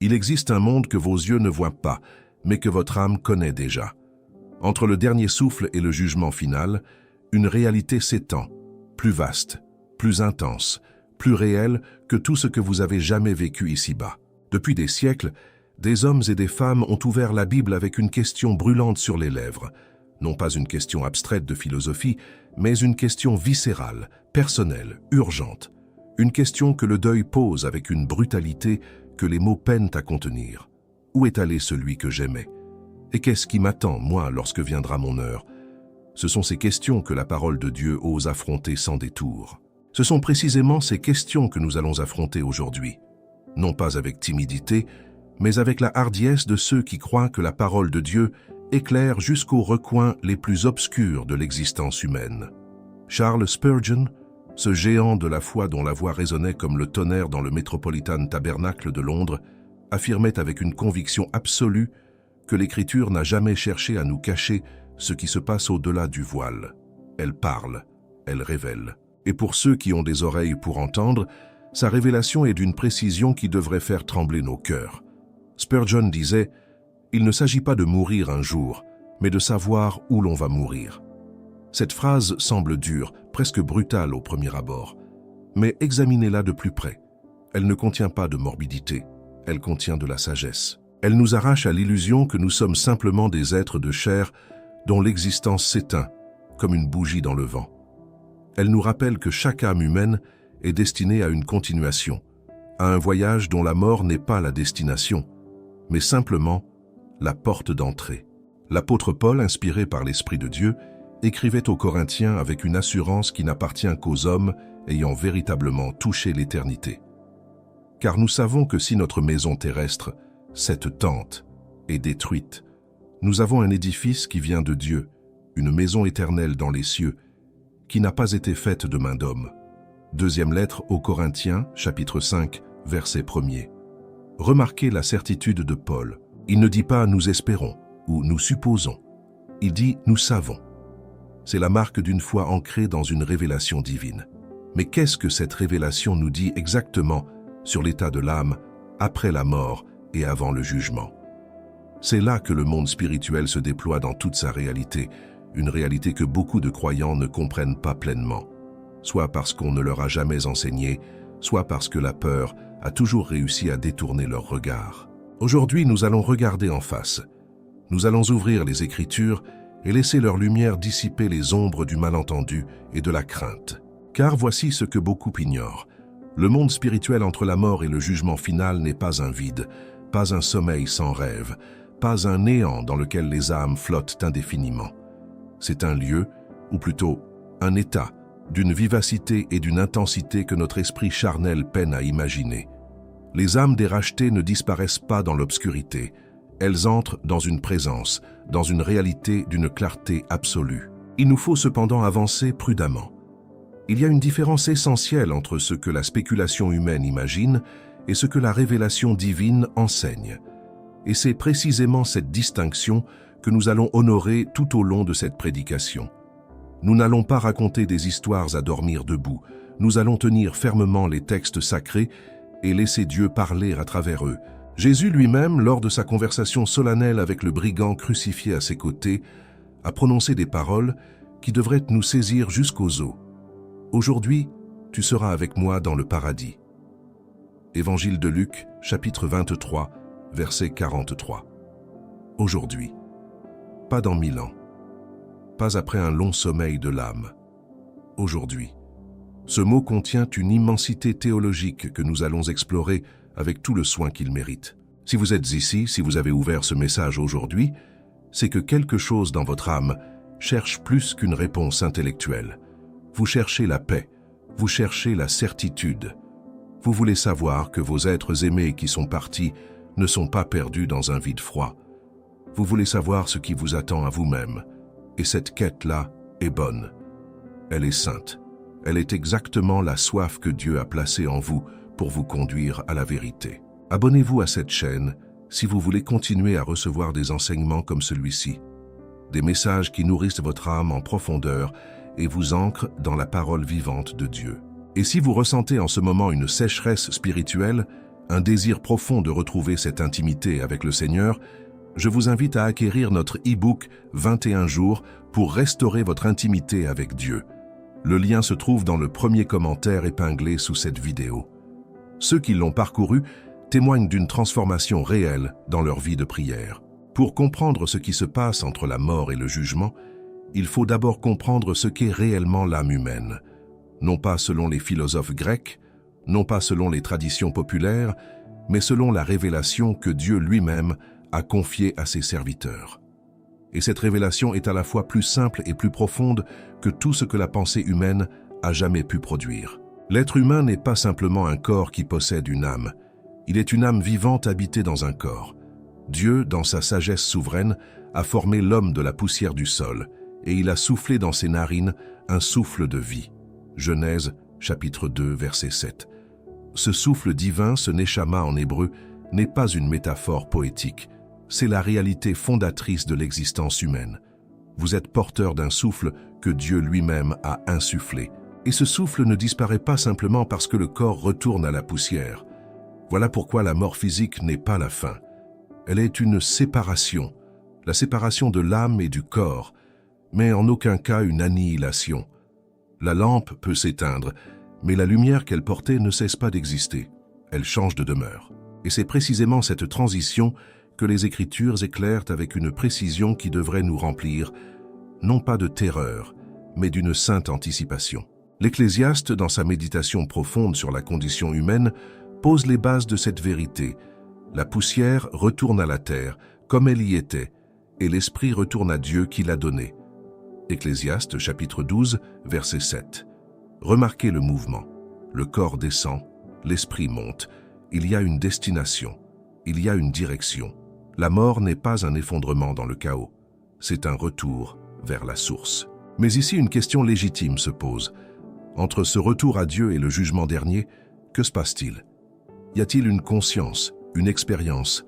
Il existe un monde que vos yeux ne voient pas, mais que votre âme connaît déjà. Entre le dernier souffle et le jugement final, une réalité s'étend, plus vaste, plus intense, plus réelle que tout ce que vous avez jamais vécu ici-bas. Depuis des siècles, des hommes et des femmes ont ouvert la Bible avec une question brûlante sur les lèvres. Non pas une question abstraite de philosophie, mais une question viscérale, personnelle, urgente. Une question que le deuil pose avec une brutalité que les mots peinent à contenir. Où est allé celui que j'aimais? Et qu'est-ce qui m'attend, moi, lorsque viendra mon heure? Ce sont ces questions que la parole de Dieu ose affronter sans détour. Ce sont précisément ces questions que nous allons affronter aujourd'hui. Non pas avec timidité, mais avec la hardiesse de ceux qui croient que la parole de Dieu éclaire jusqu'aux recoins les plus obscurs de l'existence humaine. Charles Spurgeon, ce géant de la foi dont la voix résonnait comme le tonnerre dans le Metropolitan Tabernacle de Londres, affirmait avec une conviction absolue que l'Écriture n'a jamais cherché à nous cacher ce qui se passe au-delà du voile. Elle parle, elle révèle. Et pour ceux qui ont des oreilles pour entendre, sa révélation est d'une précision qui devrait faire trembler nos cœurs. Spurgeon disait « Il ne s'agit pas de mourir un jour, mais de savoir où l'on va mourir ». Cette phrase semble dure, presque brutale au premier abord, mais examinez-la de plus près. Elle ne contient pas de morbidité, elle contient de la sagesse. Elle nous arrache à l'illusion que nous sommes simplement des êtres de chair dont l'existence s'éteint, comme une bougie dans le vent. Elle nous rappelle que chaque âme humaine est destinée à une continuation, à un voyage dont la mort n'est pas la destination, mais simplement la porte d'entrée. L'apôtre Paul, inspiré par l'Esprit de Dieu, écrivait aux Corinthiens avec une assurance qui n'appartient qu'aux hommes ayant véritablement touché l'éternité. Car nous savons que si notre maison terrestre, cette tente, est détruite, nous avons un édifice qui vient de Dieu, une maison éternelle dans les cieux, qui n'a pas été faite de main d'homme. Deuxième lettre aux Corinthiens, chapitre 5, verset 1er. Remarquez la certitude de Paul. Il ne dit pas « nous espérons » ou « nous supposons ». Il dit « nous savons ». C'est la marque d'une foi ancrée dans une révélation divine. Mais qu'est-ce que cette révélation nous dit exactement sur l'état de l'âme après la mort et avant le jugement? C'est là que le monde spirituel se déploie dans toute sa réalité, une réalité que beaucoup de croyants ne comprennent pas pleinement, soit parce qu'on ne leur a jamais enseigné, soit parce que la peur a toujours réussi à détourner leur regard. Aujourd'hui, nous allons regarder en face. Nous allons ouvrir les Écritures et laisser leur lumière dissiper les ombres du malentendu et de la crainte. Car voici ce que beaucoup ignorent. Le monde spirituel entre la mort et le jugement final n'est pas un vide, pas un sommeil sans rêve, pas un néant dans lequel les âmes flottent indéfiniment. C'est un lieu, ou plutôt un état, d'une vivacité et d'une intensité que notre esprit charnel peine à imaginer. Les âmes des rachetés ne disparaissent pas dans l'obscurité. Elles entrent dans une présence, dans une réalité d'une clarté absolue. Il nous faut cependant avancer prudemment. Il y a une différence essentielle entre ce que la spéculation humaine imagine et ce que la révélation divine enseigne. Et c'est précisément cette distinction que nous allons honorer tout au long de cette prédication. Nous n'allons pas raconter des histoires à dormir debout. Nous allons tenir fermement les textes sacrés et laisser Dieu parler à travers eux. Jésus lui-même, lors de sa conversation solennelle avec le brigand crucifié à ses côtés, a prononcé des paroles qui devraient nous saisir jusqu'aux os. « Aujourd'hui, tu seras avec moi dans le paradis. » Évangile de Luc, chapitre 23, verset 43. Aujourd'hui. Pas dans 1000 ans. Pas après un long sommeil de l'âme. Aujourd'hui. Ce mot contient une immensité théologique que nous allons explorer avec tout le soin qu'il mérite. Si vous êtes ici, si vous avez ouvert ce message aujourd'hui, c'est que quelque chose dans votre âme cherche plus qu'une réponse intellectuelle. Vous cherchez la paix, vous cherchez la certitude. Vous voulez savoir que vos êtres aimés qui sont partis ne sont pas perdus dans un vide froid. Vous voulez savoir ce qui vous attend à vous-même. Et cette quête-là est bonne. Elle est sainte. Elle est exactement la soif que Dieu a placée en vous pour vous conduire à la vérité. Abonnez-vous à cette chaîne si vous voulez continuer à recevoir des enseignements comme celui-ci. Des messages qui nourrissent votre âme en profondeur et vous ancrent dans la parole vivante de Dieu. Et si vous ressentez en ce moment une sécheresse spirituelle, un désir profond de retrouver cette intimité avec le Seigneur, je vous invite à acquérir notre e-book 21 jours pour restaurer votre intimité avec Dieu. Le lien se trouve dans le premier commentaire épinglé sous cette vidéo. Ceux qui l'ont parcouru témoignent d'une transformation réelle dans leur vie de prière. Pour comprendre ce qui se passe entre la mort et le jugement, il faut d'abord comprendre ce qu'est réellement l'âme humaine, non pas selon les philosophes grecs, non pas selon les traditions populaires, mais selon la révélation que Dieu lui-même a confiée à ses serviteurs. Et cette révélation est à la fois plus simple et plus profonde que tout ce que la pensée humaine a jamais pu produire. L'être humain n'est pas simplement un corps qui possède une âme, il est une âme vivante habitée dans un corps. Dieu, dans sa sagesse souveraine, a formé l'homme de la poussière du sol, et il a soufflé dans ses narines un souffle de vie. Genèse, chapitre 2, verset 7. Ce souffle divin, ce neshama en hébreu, n'est pas une métaphore poétique, c'est la réalité fondatrice de l'existence humaine. Vous êtes porteur d'un souffle que Dieu lui-même a insufflé. Et ce souffle ne disparaît pas simplement parce que le corps retourne à la poussière. Voilà pourquoi la mort physique n'est pas la fin. Elle est une séparation, la séparation de l'âme et du corps, mais en aucun cas une annihilation. La lampe peut s'éteindre, mais la lumière qu'elle portait ne cesse pas d'exister. Elle change de demeure. Et c'est précisément cette transition que les Écritures éclairent avec une précision qui devrait nous remplir, non pas de terreur, mais d'une sainte anticipation. L'Ecclésiaste, dans sa méditation profonde sur la condition humaine, pose les bases de cette vérité. La poussière retourne à la terre, comme elle y était, et l'esprit retourne à Dieu qui l'a donné. Ecclésiaste, chapitre 12, verset 7. Remarquez le mouvement. Le corps descend, l'esprit monte. Il y a une destination, il y a une direction. La mort n'est pas un effondrement dans le chaos, c'est un retour vers la source. Mais ici, une question légitime se pose. Entre ce retour à Dieu et le jugement dernier, que se passe-t-il? Y a-t-il une conscience, une expérience,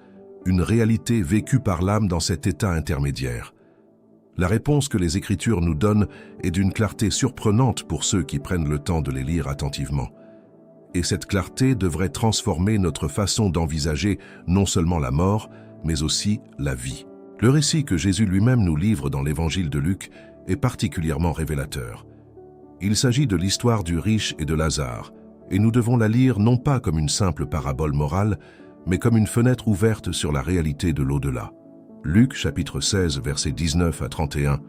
une réalité vécue par l'âme dans cet état intermédiaire? La réponse que les Écritures nous donnent est d'une clarté surprenante pour ceux qui prennent le temps de les lire attentivement. Et cette clarté devrait transformer notre façon d'envisager non seulement la mort, mais aussi la vie. Le récit que Jésus lui-même nous livre dans l'Évangile de Luc est particulièrement révélateur. Il s'agit de l'histoire du riche et de Lazare, et nous devons la lire non pas comme une simple parabole morale, mais comme une fenêtre ouverte sur la réalité de l'au-delà. Luc chapitre 16, versets 19 à 31.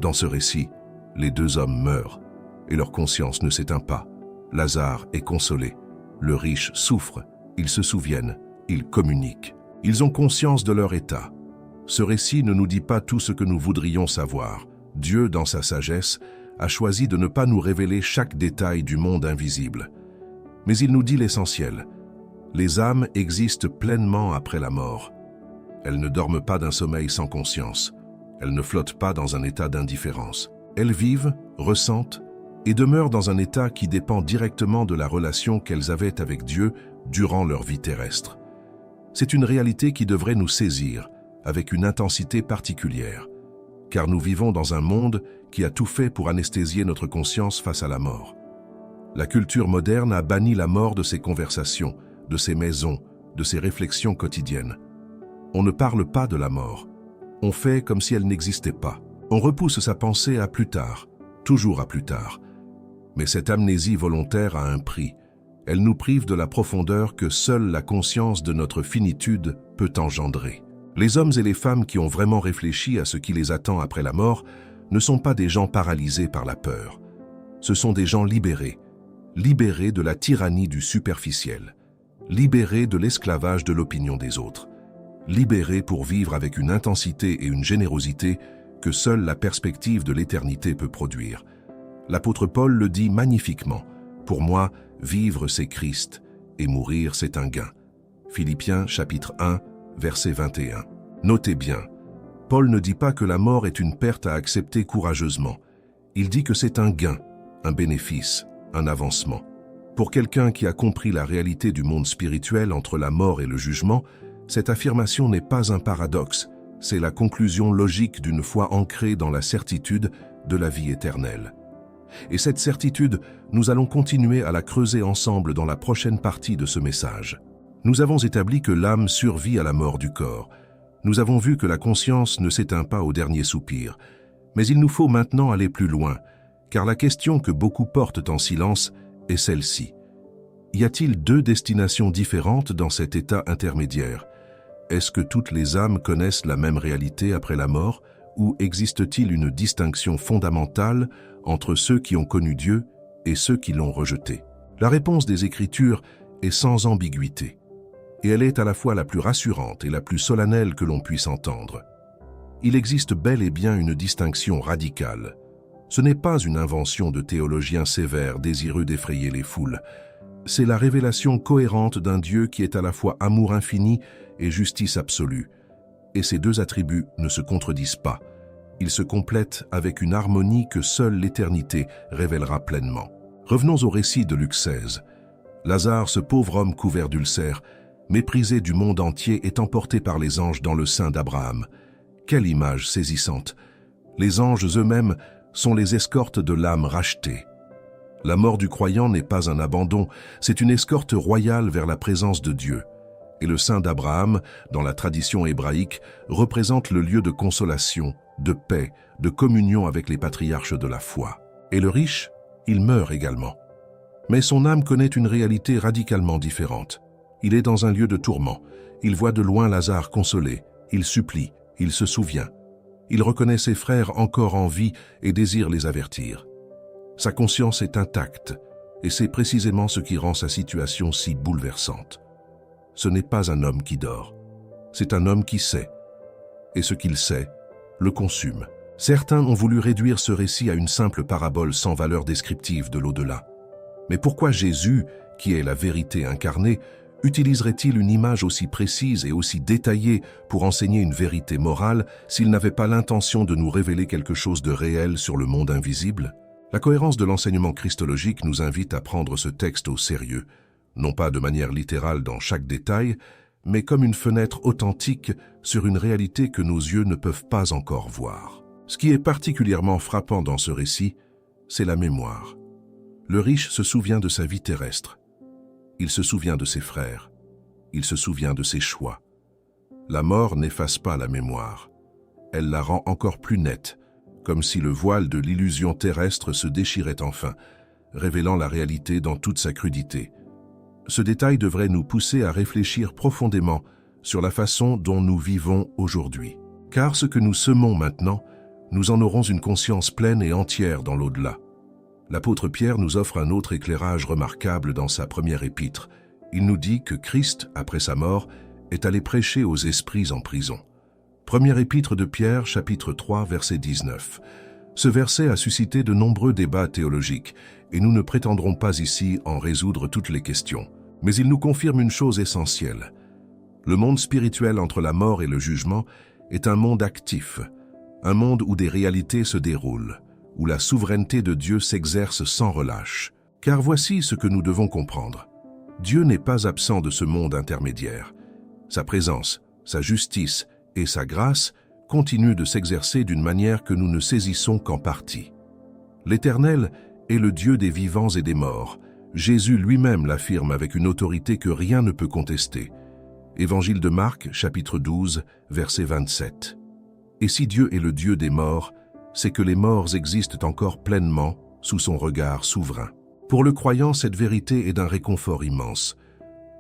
Dans ce récit, les deux hommes meurent, et leur conscience ne s'éteint pas. Lazare est consolé, le riche souffre, ils se souviennent, ils communiquent. Ils ont conscience de leur état. Ce récit ne nous dit pas tout ce que nous voudrions savoir. Dieu, dans sa sagesse, a choisi de ne pas nous révéler chaque détail du monde invisible. Mais il nous dit l'essentiel. Les âmes existent pleinement après la mort. Elles ne dorment pas d'un sommeil sans conscience. Elles ne flottent pas dans un état d'indifférence. Elles vivent, ressentent et demeurent dans un état qui dépend directement de la relation qu'elles avaient avec Dieu durant leur vie terrestre. C'est une réalité qui devrait nous saisir avec une intensité particulière, car nous vivons dans un monde qui a tout fait pour anesthésier notre conscience face à la mort. La culture moderne a banni la mort de ses conversations, de ses maisons, de ses réflexions quotidiennes. On ne parle pas de la mort. On fait comme si elle n'existait pas. On repousse sa pensée à plus tard, toujours à plus tard. Mais cette amnésie volontaire a un prix. Elle nous prive de la profondeur que seule la conscience de notre finitude peut engendrer. Les hommes et les femmes qui ont vraiment réfléchi à ce qui les attend après la mort ne sont pas des gens paralysés par la peur. Ce sont des gens libérés, libérés de la tyrannie du superficiel, libérés de l'esclavage de l'opinion des autres, libérés pour vivre avec une intensité et une générosité que seule la perspective de l'éternité peut produire. L'apôtre Paul le dit magnifiquement. Pour moi, vivre c'est Christ et mourir c'est un gain. Philippiens chapitre 1, verset 21. Notez bien, Paul ne dit pas que la mort est une perte à accepter courageusement. Il dit que c'est un gain, un bénéfice, un avancement. Pour quelqu'un qui a compris la réalité du monde spirituel entre la mort et le jugement, cette affirmation n'est pas un paradoxe, c'est la conclusion logique d'une foi ancrée dans la certitude de la vie éternelle. Et cette certitude, nous allons continuer à la creuser ensemble dans la prochaine partie de ce message. Nous avons établi que l'âme survit à la mort du corps. Nous avons vu que la conscience ne s'éteint pas au dernier soupir. Mais il nous faut maintenant aller plus loin, car la question que beaucoup portent en silence est celle-ci. Y a-t-il deux destinations différentes dans cet état intermédiaire? Est-ce que toutes les âmes connaissent la même réalité après la mort, ou existe-t-il une distinction fondamentale entre ceux qui ont connu Dieu et ceux qui l'ont rejeté? La réponse des Écritures est sans ambiguïté, et elle est à la fois la plus rassurante et la plus solennelle que l'on puisse entendre. Il existe bel et bien une distinction radicale. Ce n'est pas une invention de théologiens sévères désireux d'effrayer les foules. C'est la révélation cohérente d'un Dieu qui est à la fois amour infini et justice absolue. Et ces deux attributs ne se contredisent pas. Ils se complètent avec une harmonie que seule l'éternité révélera pleinement. Revenons au récit de Luc 16. Lazare, ce pauvre homme couvert d'ulcères, méprisé du monde entier, est emporté par les anges dans le sein d'Abraham. Quelle image saisissante! Les anges eux-mêmes sont les escortes de l'âme rachetée. La mort du croyant n'est pas un abandon, c'est une escorte royale vers la présence de Dieu. Et le sein d'Abraham, dans la tradition hébraïque, représente le lieu de consolation, de paix, de communion avec les patriarches de la foi. Et le riche, il meurt également. Mais son âme connaît une réalité radicalement différente. Il est dans un lieu de tourment. Il voit de loin Lazare consolé. Il supplie, il se souvient. Il reconnaît ses frères encore en vie et désire les avertir. Sa conscience est intacte, et c'est précisément ce qui rend sa situation si bouleversante. Ce n'est pas un homme qui dort, c'est un homme qui sait. Et ce qu'il sait le consume. Certains ont voulu réduire ce récit à une simple parabole sans valeur descriptive de l'au-delà. Mais pourquoi Jésus, qui est la vérité incarnée, utiliserait-il une image aussi précise et aussi détaillée pour enseigner une vérité morale s'il n'avait pas l'intention de nous révéler quelque chose de réel sur le monde invisible? La cohérence de l'enseignement christologique nous invite à prendre ce texte au sérieux, non pas de manière littérale dans chaque détail, mais comme une fenêtre authentique sur une réalité que nos yeux ne peuvent pas encore voir. Ce qui est particulièrement frappant dans ce récit, c'est la mémoire. Le riche se souvient de sa vie terrestre. Il se souvient de ses frères. Il se souvient de ses choix. La mort n'efface pas la mémoire. Elle la rend encore plus nette, comme si le voile de l'illusion terrestre se déchirait enfin, révélant la réalité dans toute sa crudité. Ce détail devrait nous pousser à réfléchir profondément sur la façon dont nous vivons aujourd'hui. Car ce que nous semons maintenant, nous en aurons une conscience pleine et entière dans l'au-delà. L'apôtre Pierre nous offre un autre éclairage remarquable dans sa première épître. Il nous dit que Christ, après sa mort, est allé prêcher aux esprits en prison. Première épître de Pierre, chapitre 3, verset 19. Ce verset a suscité de nombreux débats théologiques, et nous ne prétendrons pas ici en résoudre toutes les questions. Mais il nous confirme une chose essentielle. Le monde spirituel entre la mort et le jugement est un monde actif, un monde où des réalités se déroulent, où la souveraineté de Dieu s'exerce sans relâche. Car voici ce que nous devons comprendre. Dieu n'est pas absent de ce monde intermédiaire. Sa présence, sa justice et sa grâce continuent de s'exercer d'une manière que nous ne saisissons qu'en partie. L'Éternel est le Dieu des vivants et des morts. Jésus lui-même l'affirme avec une autorité que rien ne peut contester. Évangile de Marc, chapitre 12, verset 27. Et si Dieu est le Dieu des morts, c'est que les morts existent encore pleinement sous son regard souverain. Pour le croyant, cette vérité est d'un réconfort immense.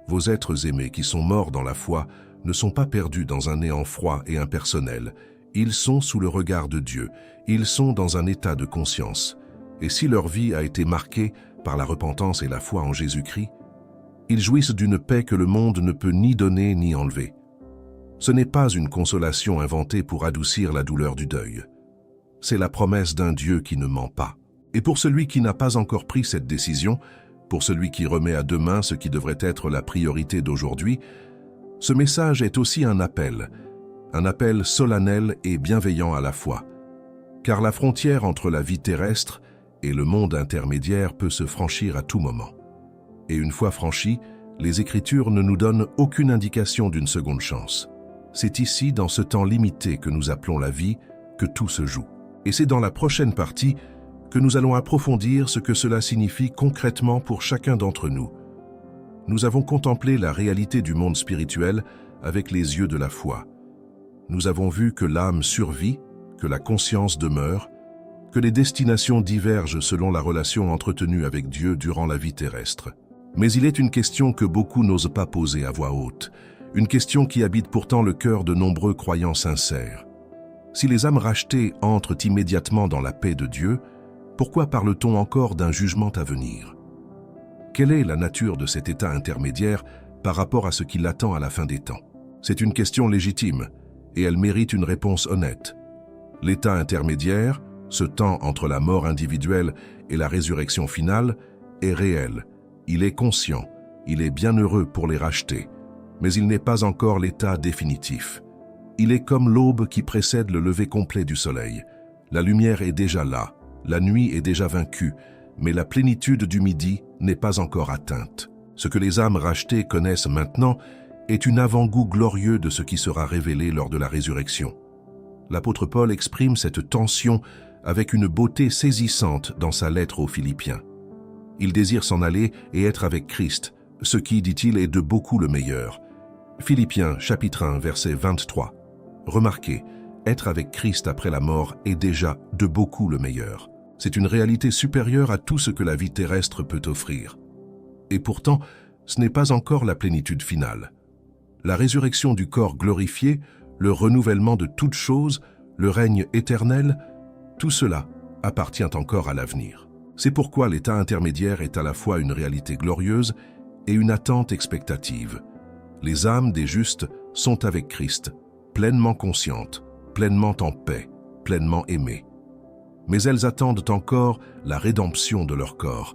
Vos êtres aimés qui sont morts dans la foi ne sont pas perdus dans un néant froid et impersonnel. Ils sont sous le regard de Dieu. Ils sont dans un état de conscience. Et si leur vie a été marquée par la repentance et la foi en Jésus-Christ, ils jouissent d'une paix que le monde ne peut ni donner ni enlever. Ce n'est pas une consolation inventée pour adoucir la douleur du deuil. C'est la promesse d'un Dieu qui ne ment pas. Et pour celui qui n'a pas encore pris cette décision, pour celui qui remet à demain ce qui devrait être la priorité d'aujourd'hui, ce message est aussi un appel solennel et bienveillant à la fois. Car la frontière entre la vie terrestre et le monde intermédiaire peut se franchir à tout moment. Et une fois franchie, les Écritures ne nous donnent aucune indication d'une seconde chance. C'est ici, dans ce temps limité que nous appelons la vie, que tout se joue. Et c'est dans la prochaine partie que nous allons approfondir ce que cela signifie concrètement pour chacun d'entre nous. Nous avons contemplé la réalité du monde spirituel avec les yeux de la foi. Nous avons vu que l'âme survit, que la conscience demeure, que les destinations divergent selon la relation entretenue avec Dieu durant la vie terrestre. Mais il est une question que beaucoup n'osent pas poser à voix haute, une question qui habite pourtant le cœur de nombreux croyants sincères. Si les âmes rachetées entrent immédiatement dans la paix de Dieu, pourquoi parle-t-on encore d'un jugement à venir? Quelle est la nature de cet état intermédiaire par rapport à ce qui l'attend à la fin des temps? C'est une question légitime, et elle mérite une réponse honnête. L'état intermédiaire, ce temps entre la mort individuelle et la résurrection finale, est réel, il est conscient, il est bienheureux pour les rachetés, mais il n'est pas encore l'état définitif. Il est comme l'aube qui précède le lever complet du soleil. La lumière est déjà là, la nuit est déjà vaincue, mais la plénitude du midi n'est pas encore atteinte. Ce que les âmes rachetées connaissent maintenant est un avant-goût glorieux de ce qui sera révélé lors de la résurrection. L'apôtre Paul exprime cette tension avec une beauté saisissante dans sa lettre aux Philippiens. Il désire s'en aller et être avec Christ, ce qui, dit-il, est de beaucoup le meilleur. Philippiens, chapitre 1, verset 23. Remarquez, être avec Christ après la mort est déjà de beaucoup le meilleur. C'est une réalité supérieure à tout ce que la vie terrestre peut offrir. Et pourtant, ce n'est pas encore la plénitude finale. La résurrection du corps glorifié, le renouvellement de toutes choses, le règne éternel, tout cela appartient encore à l'avenir. C'est pourquoi l'état intermédiaire est à la fois une réalité glorieuse et une attente expectative. Les âmes des justes sont avec Christ, pleinement conscientes, pleinement en paix, pleinement aimées. Mais elles attendent encore la rédemption de leur corps,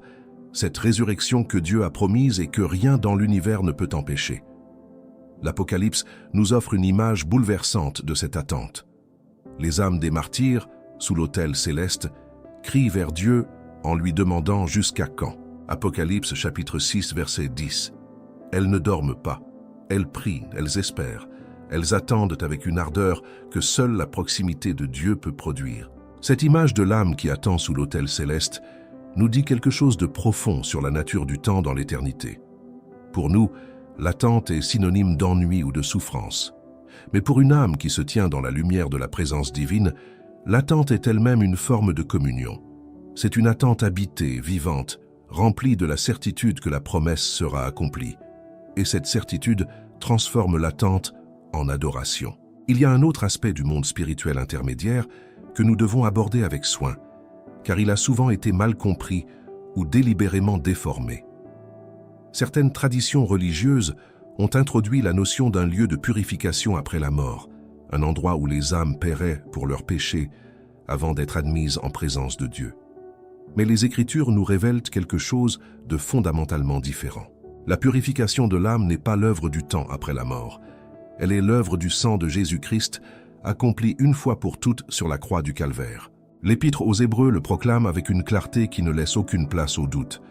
cette résurrection que Dieu a promise et que rien dans l'univers ne peut empêcher. L'Apocalypse nous offre une image bouleversante de cette attente. Les âmes des martyrs, sous l'autel céleste, crient vers Dieu en lui demandant jusqu'à quand. Apocalypse chapitre 6 verset 10. Elles ne dorment pas, elles prient, elles espèrent, elles attendent avec une ardeur que seule la proximité de Dieu peut produire. Cette image de l'âme qui attend sous l'autel céleste nous dit quelque chose de profond sur la nature du temps dans l'éternité. Pour nous, l'attente est synonyme d'ennui ou de souffrance. Mais pour une âme qui se tient dans la lumière de la présence divine, l'attente est elle-même une forme de communion. C'est une attente habitée, vivante, remplie de la certitude que la promesse sera accomplie. Et cette certitude transforme l'attente en adoration. Il y a un autre aspect du monde spirituel intermédiaire que nous devons aborder avec soin, car il a souvent été mal compris ou délibérément déformé. Certaines traditions religieuses ont introduit la notion d'un lieu de purification après la mort, un endroit où les âmes paieraient pour leurs péchés avant d'être admises en présence de Dieu. Mais les Écritures nous révèlent quelque chose de fondamentalement différent. La purification de l'âme n'est pas l'œuvre du temps après la mort. Elle est l'œuvre du sang de Jésus-Christ, accompli une fois pour toutes sur la croix du Calvaire. L'Épître aux Hébreux le proclame avec une clarté qui ne laisse aucune place au doute.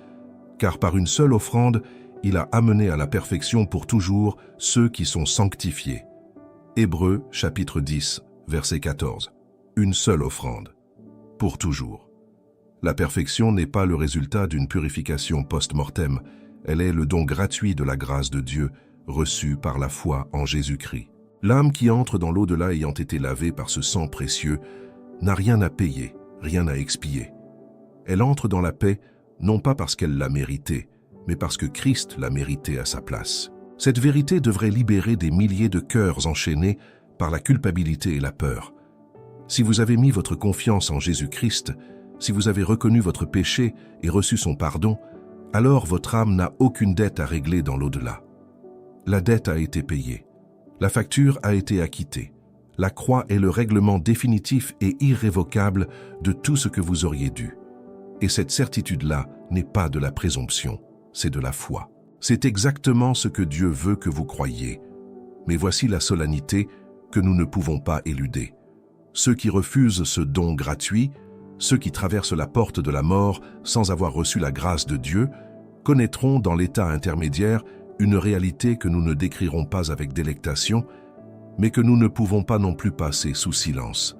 Car par une seule offrande, il a amené à la perfection pour toujours ceux qui sont sanctifiés. Hébreux, chapitre 10, verset 14. Une seule offrande. Pour toujours. La perfection n'est pas le résultat d'une purification post-mortem, elle est le don gratuit de la grâce de Dieu, reçu par la foi en Jésus-Christ. L'âme qui entre dans l'au-delà ayant été lavée par ce sang précieux n'a rien à payer, rien à expier. Elle entre dans la paix, non pas parce qu'elle l'a mérité, mais parce que Christ l'a mérité à sa place. Cette vérité devrait libérer des milliers de cœurs enchaînés par la culpabilité et la peur. Si vous avez mis votre confiance en Jésus-Christ, si vous avez reconnu votre péché et reçu son pardon, alors votre âme n'a aucune dette à régler dans l'au-delà. La dette a été payée. La facture a été acquittée. La croix est le règlement définitif et irrévocable de tout ce que vous auriez dû. Et cette certitude-là n'est pas de la présomption, c'est de la foi. C'est exactement ce que Dieu veut que vous croyiez. Mais voici la solennité que nous ne pouvons pas éluder. Ceux qui refusent ce don gratuit, ceux qui traversent la porte de la mort sans avoir reçu la grâce de Dieu, connaîtront dans l'état intermédiaire une réalité que nous ne décrirons pas avec délectation, mais que nous ne pouvons pas non plus passer sous silence.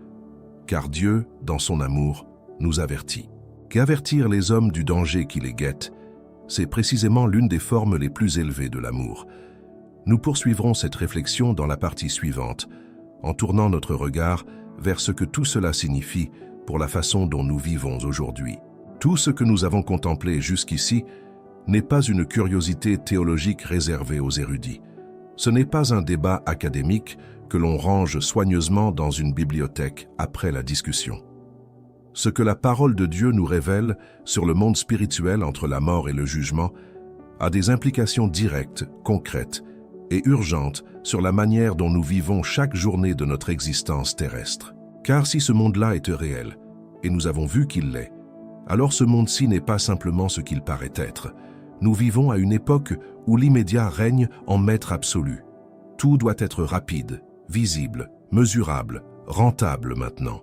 Car Dieu, dans son amour, nous avertit. Qu'avertir les hommes du danger qui les guette C'est précisément l'une des formes les plus élevées de l'amour. Nous poursuivrons cette réflexion dans la partie suivante, en tournant notre regard vers ce que tout cela signifie pour la façon dont nous vivons aujourd'hui. Tout ce que nous avons contemplé jusqu'ici n'est pas une curiosité théologique réservée aux érudits. Ce n'est pas un débat académique que l'on range soigneusement dans une bibliothèque après la discussion. Ce que la parole de Dieu nous révèle sur le monde spirituel entre la mort et le jugement a des implications directes, concrètes et urgentes sur la manière dont nous vivons chaque journée de notre existence terrestre. Car si ce monde-là est réel, et nous avons vu qu'il l'est, alors ce monde-ci n'est pas simplement ce qu'il paraît être. Nous vivons à une époque où l'immédiat règne en maître absolu. Tout doit être rapide, visible, mesurable, rentable maintenant.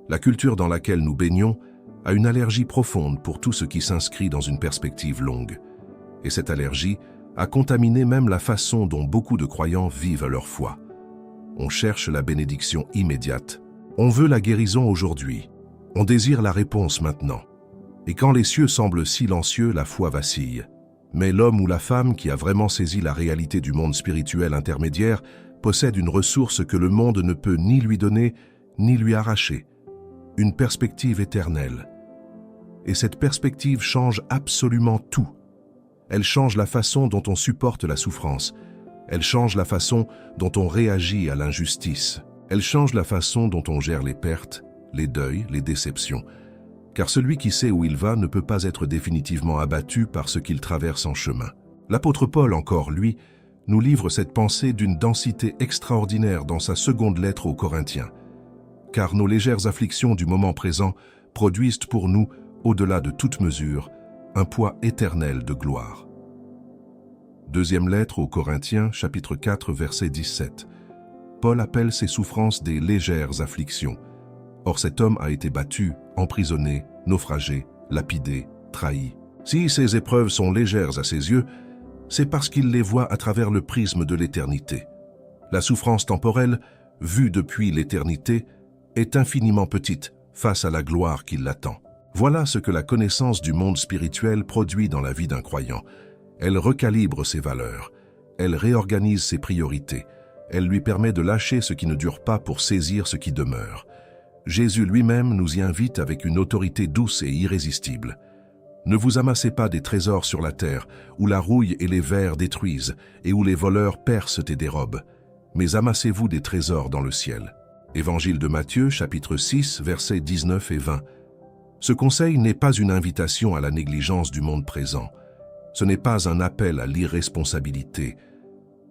La culture dans laquelle nous baignons a une allergie profonde pour tout ce qui s'inscrit dans une perspective longue. Et cette allergie a contaminé même la façon dont beaucoup de croyants vivent leur foi. On cherche la bénédiction immédiate. On veut la guérison aujourd'hui. On désire la réponse maintenant. Et quand les cieux semblent silencieux, la foi vacille. Mais l'homme ou la femme qui a vraiment saisi la réalité du monde spirituel intermédiaire possède une ressource que le monde ne peut ni lui donner, ni lui arracher. Une perspective éternelle. Et cette perspective change absolument tout. Elle change la façon dont on supporte la souffrance. Elle change la façon dont on réagit à l'injustice. Elle change la façon dont on gère les pertes, les deuils, les déceptions. Car celui qui sait où il va ne peut pas être définitivement abattu par ce qu'il traverse en chemin. L'apôtre Paul, encore lui, nous livre cette pensée d'une densité extraordinaire dans sa seconde lettre aux Corinthiens. Car nos légères afflictions du moment présent produisent pour nous, au-delà de toute mesure, un poids éternel de gloire. Deuxième lettre aux Corinthiens, chapitre 4, verset 17. Paul appelle ces souffrances des légères afflictions. Or cet homme a été battu, emprisonné, naufragé, lapidé, trahi. Si ces épreuves sont légères à ses yeux, c'est parce qu'il les voit à travers le prisme de l'éternité. La souffrance temporelle, vue depuis l'éternité, est infiniment petite face à la gloire qui l'attend. Voilà ce que la connaissance du monde spirituel produit dans la vie d'un croyant. Elle recalibre ses valeurs, elle réorganise ses priorités, elle lui permet de lâcher ce qui ne dure pas pour saisir ce qui demeure. Jésus lui-même nous y invite avec une autorité douce et irrésistible. Ne vous amassez pas des trésors sur la terre, où la rouille et les vers détruisent, et où les voleurs percent et dérobent, mais amassez-vous des trésors dans le ciel. Évangile de Matthieu, chapitre 6, versets 19 et 20. Ce conseil n'est pas une invitation à la négligence du monde présent. Ce n'est pas un appel à l'irresponsabilité.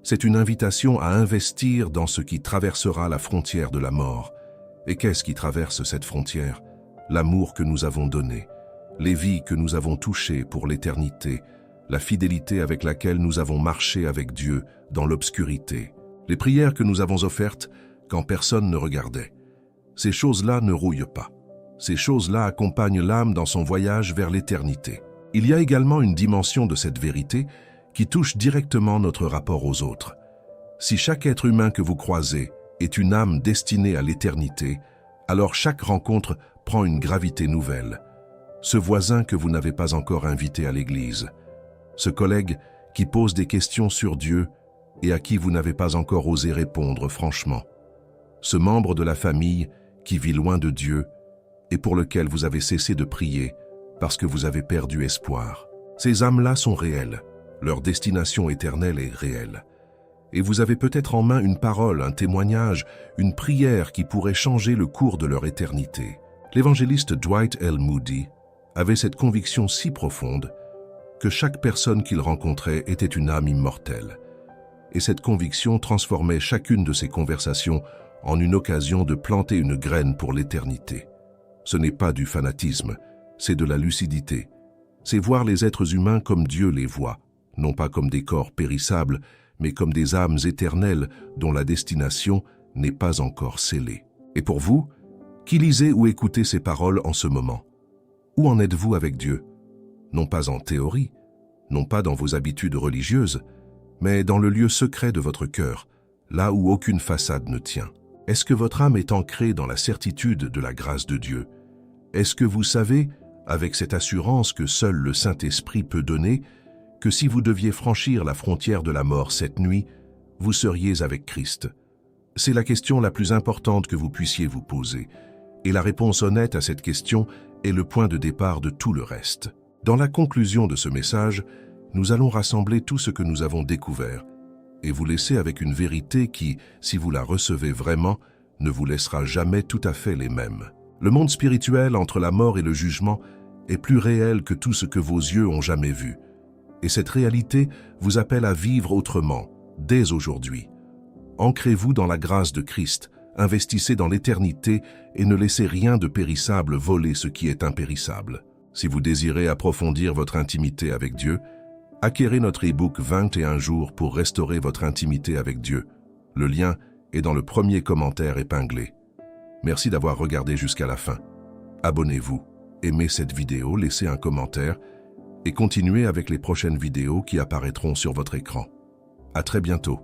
C'est une invitation à investir dans ce qui traversera la frontière de la mort. Et qu'est-ce qui traverse cette frontière? L'amour que nous avons donné, les vies que nous avons touchées pour l'éternité, la fidélité avec laquelle nous avons marché avec Dieu dans l'obscurité, les prières que nous avons offertes quand personne ne regardait. Ces choses-là ne rouillent pas. Ces choses-là accompagnent l'âme dans son voyage vers l'éternité. Il y a également une dimension de cette vérité qui touche directement notre rapport aux autres. Si chaque être humain que vous croisez est une âme destinée à l'éternité, alors chaque rencontre prend une gravité nouvelle. Ce voisin que vous n'avez pas encore invité à l'église, ce collègue qui pose des questions sur Dieu et à qui vous n'avez pas encore osé répondre franchement, ce membre de la famille qui vit loin de Dieu et pour lequel vous avez cessé de prier parce que vous avez perdu espoir. Ces âmes-là sont réelles, leur destination éternelle est réelle. Et vous avez peut-être en main une parole, un témoignage, une prière qui pourrait changer le cours de leur éternité. L'évangéliste Dwight L. Moody avait cette conviction si profonde que chaque personne qu'il rencontrait était une âme immortelle. Et cette conviction transformait chacune de ses conversations en une occasion de planter une graine pour l'éternité. Ce n'est pas du fanatisme, c'est de la lucidité. C'est voir les êtres humains comme Dieu les voit, non pas comme des corps périssables, mais comme des âmes éternelles dont la destination n'est pas encore scellée. Et pour vous, qui lisez ou écoutez ces paroles en ce moment? Où en êtes-vous avec Dieu? Non pas en théorie, non pas dans vos habitudes religieuses, mais dans le lieu secret de votre cœur, là où aucune façade ne tient. Est-ce que votre âme est ancrée dans la certitude de la grâce de Dieu? Est-ce que vous savez avec cette assurance que seul le Saint-Esprit peut donner, que si vous deviez franchir la frontière de la mort cette nuit, vous seriez avec Christ. C'est la question la plus importante que vous puissiez vous poser, et la réponse honnête à cette question est le point de départ de tout le reste. Dans la conclusion de ce message, nous allons rassembler tout ce que nous avons découvert et vous laisser avec une vérité qui, si vous la recevez vraiment, ne vous laissera jamais tout à fait les mêmes. Le monde spirituel entre la mort et le jugement est plus réel que tout ce que vos yeux ont jamais vu. Et cette réalité vous appelle à vivre autrement, dès aujourd'hui. Ancrez-vous dans la grâce de Christ, investissez dans l'éternité et ne laissez rien de périssable voler ce qui est impérissable. Si vous désirez approfondir votre intimité avec Dieu, acquérez notre e-book 21 jours pour restaurer votre intimité avec Dieu. Le lien est dans le premier commentaire épinglé. Merci d'avoir regardé jusqu'à la fin. Abonnez-vous, aimez cette vidéo, laissez un commentaire et continuez avec les prochaines vidéos qui apparaîtront sur votre écran. À très bientôt.